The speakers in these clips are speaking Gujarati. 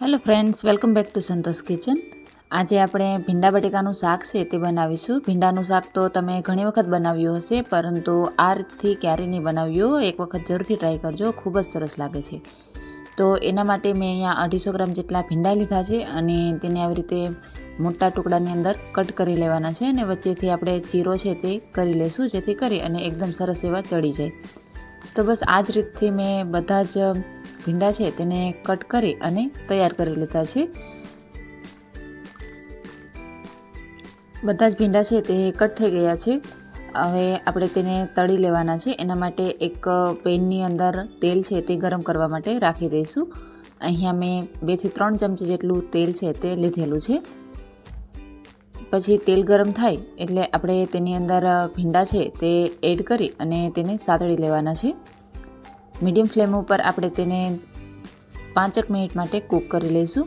Hello friends, welcome back to Santosh kitchen. આજે આપણે ભીંડા બટેકાનું શાક છે તે બનાવીશું. ભીંડાનું શાક તો તમે ઘણી વખત બનાવ્યું હશે, પરંતુ આ રીતથી ક્યારેય નહીં બનાવ્યું. એક વખત જરૂરથી ટ્રાય કરજો, ખૂબ જ સરસ લાગે છે. તો એના માટે મેં અહીંયા 250 ગ્રામ જેટલા ભીંડા લીધા છે અને તેને આવી રીતે મોટા ટુકડાની અંદર કટ કરી લેવાના છે અને વચ્ચેથી આપણે ચીરો છે તે કરી લઈશું, જેથી કરી અને એકદમ સરસ એવા ચડી જાય. તો બસ આ જ રીતથી મેં બધા જ ભીંડા છે તેને કટ કરી અને તૈયાર કરી લીધા છે. બધા જ ભીંડા છે તે કટ થઈ ગયા છે. હવે આપણે તેને તળી લેવાના છે. એના માટે એક પેનની અંદર તેલ છે તે ગરમ કરવા માટે રાખી દઈશું. અહીંયા મેં 2 થી 3 ચમચી જેટલું તેલ છે તે લીધેલું છે. પછી તેલ ગરમ થાય એટલે આપણે તેની અંદર ભીંડા છે તે એડ કરી અને તેને સાતળી લેવાના છે. મીડિયમ ફ્લેમ ઉપર આપણે તેને 5 મિનિટ માટે કૂક કરી લઈશું.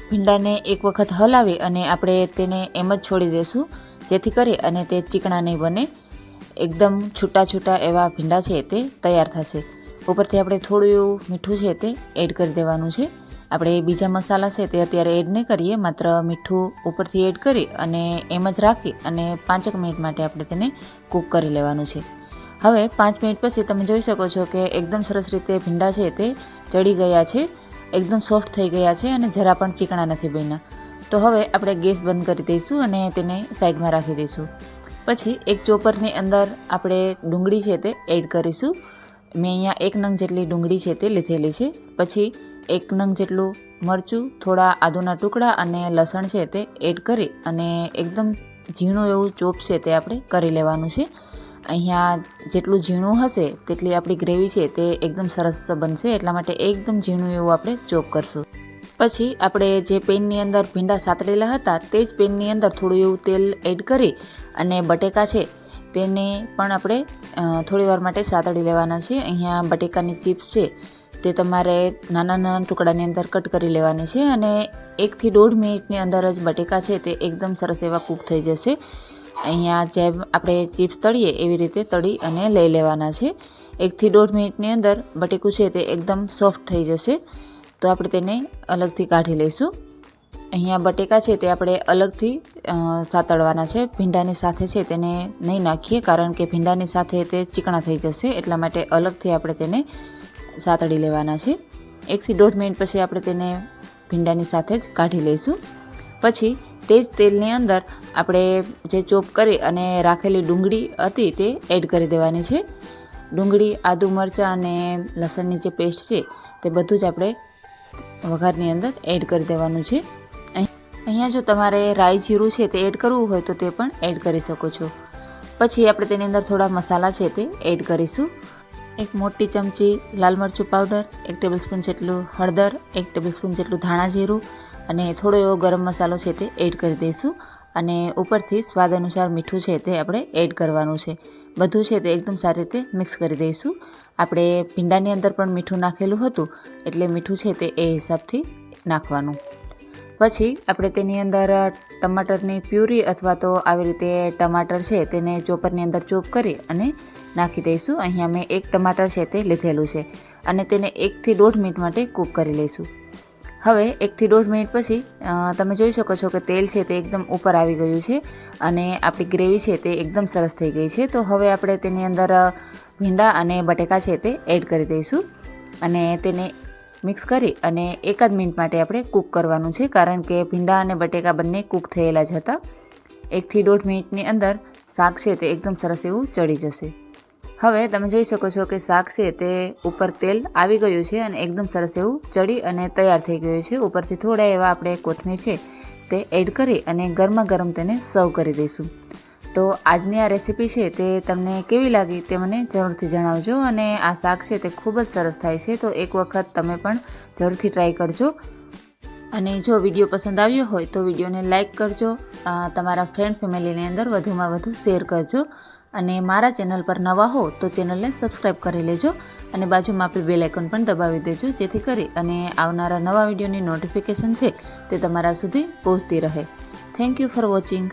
ભીંડાને એક વખત હલાવી અને આપણે તેને એમ જ છોડી દઈશું, જેથી કરી અને તે ચીકણા નહીં બને. એકદમ છૂટા છૂટા એવા ભીંડા છે તે તૈયાર થશે. ઉપરથી આપણે થોડું એવું મીઠું છે તે એડ કરી દેવાનું છે. આપણે બીજા મસાલા છે તે અત્યારે એડ નહીં કરીએ, માત્ર મીઠું ઉપરથી એડ કરી અને એમ જ રાખી અને 5 મિનિટ માટે આપણે તેને કૂક કરી લેવાનું છે. હવે 5 મિનિટ પછી તમે જોઈ શકો છો કે એકદમ સરસ રીતે ભીંડા છે તે ચડી ગયા છે, એકદમ સોફ્ટ થઈ ગયા છે અને જરા પણ ચીકણા નથી બન્યા. તો હવે આપણે ગેસ બંધ કરી દઈશું અને તેને સાઈડમાં રાખી દઈશું. પછી એક ચોપરની અંદર આપણે ડુંગળી છે તે એડ કરીશું. મેં અહીંયા 1 નંગ જેટલી ડુંગળી છે તે લીધેલી છે. પછી 1 નંગ જેટલું મરચું, થોડા આદુના ટુકડા અને લસણ છે તે એડ કરી અને એકદમ ઝીણું એવું ચોપ છે તે આપણે કરી લેવાનું છે. અહીંયા જેટલું ઝીણું હશે તેટલી આપણી ગ્રેવી છે તે એકદમ સરસ બનશે, એટલા માટે એકદમ ઝીણું એવું આપણે ચોપ કરશું. પછી આપણે જે પેનની અંદર ભીંડા સાતળેલા હતા તે જ પેનની અંદર થોડું એવું તેલ એડ કરી અને બટેકા છે તેને પણ આપણે થોડી વાર માટે સાતળી લેવાના છે. અહીંયા બટેકાની ચિપ્સ છે તે તમારે નાના નાના ટુકડાની અંદર કટ કરી લેવાની છે અને 1 થી 1.5 મિનિટની અંદર જ બટેકા છે તે એકદમ સરસ એવા કૂક થઈ જશે. અહીંયા જેમ આપણે ચિપ્સ તળીએ એવી રીતે તળી અને લઈ લેવાના છે. 1 થી 1.5 મિનિટની અંદર બટેકું છે તે એકદમ સોફ્ટ થઈ જશે. તો આપણે તેને અલગથી કાઢી લઈશું. અહીંયા બટેકા છે તે આપણે અલગથી સાતળવાના છે. ભીંડાની સાથે છે તેને નહીં નાખીએ, કારણ કે ભીંડાની સાથે તે ચીકણા થઈ જશે, એટલા માટે અલગથી આપણે તેને સાતળી લેવાના છે. 1 થી 1.5 મિનિટ પછી આપણે તેને ભીંડાની સાથે જ કાઢી લઈશું. પછી તે જ તેલની અંદર આપણે જે ચોપ કરી અને રાખેલી ડુંગળી હતી તે એડ કરી દેવાની છે. ડુંગળી, આદુ, મરચાં અને લસણની જે પેસ્ટ છે તે બધું જ આપણે વઘારની અંદર એડ કરી દેવાનું છે. અહીંયા જો તમારે રાઈ જીરું છે તે એડ કરવું હોય તો તે પણ એડ કરી શકો છો. પછી આપણે તેની અંદર થોડા મસાલા છે તે એડ કરીશું. 1 મોટી ચમચી લાલ મરચું પાવડર, 1 ટેબલસ્પૂન જેટલું હળદર, 1 ટેબલસ્પૂન જેટલું ધાણા જીરું અને થોડો એવો ગરમ મસાલો છે તે એડ કરી દઈશું. અને ઉપરથી સ્વાદ અનુસાર મીઠું છે તે આપણે એડ કરવાનું છે. બધું છે તે એકદમ સારી રીતે મિક્સ કરી દઈશું. આપણે ભીંડાની અંદર પણ મીઠું નાખેલું હતું, એટલે મીઠું છે તે એ હિસાબથી નાખવાનું. પછી આપણે તેની અંદર ટમાટરની પ્યુરી અથવા તો આવી રીતે ટમાટર છે તેને ચોપરની અંદર ચોપ કરી અને નાખી દઈશું. અહીંયા મેં 1 ટમાટર છે તે લીધેલું છે અને તેને 1 થી 1.5 મિનિટ માટે કૂક કરી લઈશું. હવે 1 થી 1.5 મિનિટ પછી તમે જોઈ શકો છો કે તેલ છે તે એકદમ ઉપર આવી ગયું છે અને આપણી ગ્રેવી છે તે એકદમ સરસ થઈ ગઈ છે. તો હવે આપણે તેની અંદર ભીંડા અને બટેકા છે તે એડ કરી દઈશું અને તેને મિક્સ કરી અને 1 મિનિટ માટે આપણે કૂક કરવાનું છે, કારણ કે ભીંડા અને બટેકા બંને કૂક થયેલા જ હતા. 1 થી 1.5 મિનિટની અંદર શાક છે તે એકદમ સરસ એવું ચડી જશે. હવે તમે જોઈ શકો છો કે શાક છે તે ઉપર તેલ આવી ગયું છે અને એકદમ સરસ એવું ચડી અને તૈયાર થઈ ગયું છે. ઉપરથી થોડા એવા આપણે કોથમીર છે તે એડ કરી અને ગરમા ગરમ તેને સર્વ કરી દઈશું. તો આજની આ રેસીપી છે તે તમને કેવી લાગી તે મને જરૂરથી જણાવજો. અને આ શાક છે તે ખૂબ જ સરસ થાય છે, તો એક વખત તમે પણ જરૂરથી ટ્રાય કરજો. અને જો વિડીયો પસંદ આવ્યો હોય તો વિડીયોને લાઇક કરજો, તમારા ફ્રેન્ડ ફેમિલીની અંદર વધુમાં વધુ શેર કરજો. અને મારા ચેનલ પર નવા હો તો ચેનલને સબસ્ક્રાઈબ કરી લેજો અને બાજુમાં આપેલ બેલ આઇકોન પણ દબાવી દેજો, જેથી કરી અને આવનારા નવા વિડીયોની નોટિફિકેશન છે તે તમારા સુધી પહોંચતી રહે. Thank you for watching.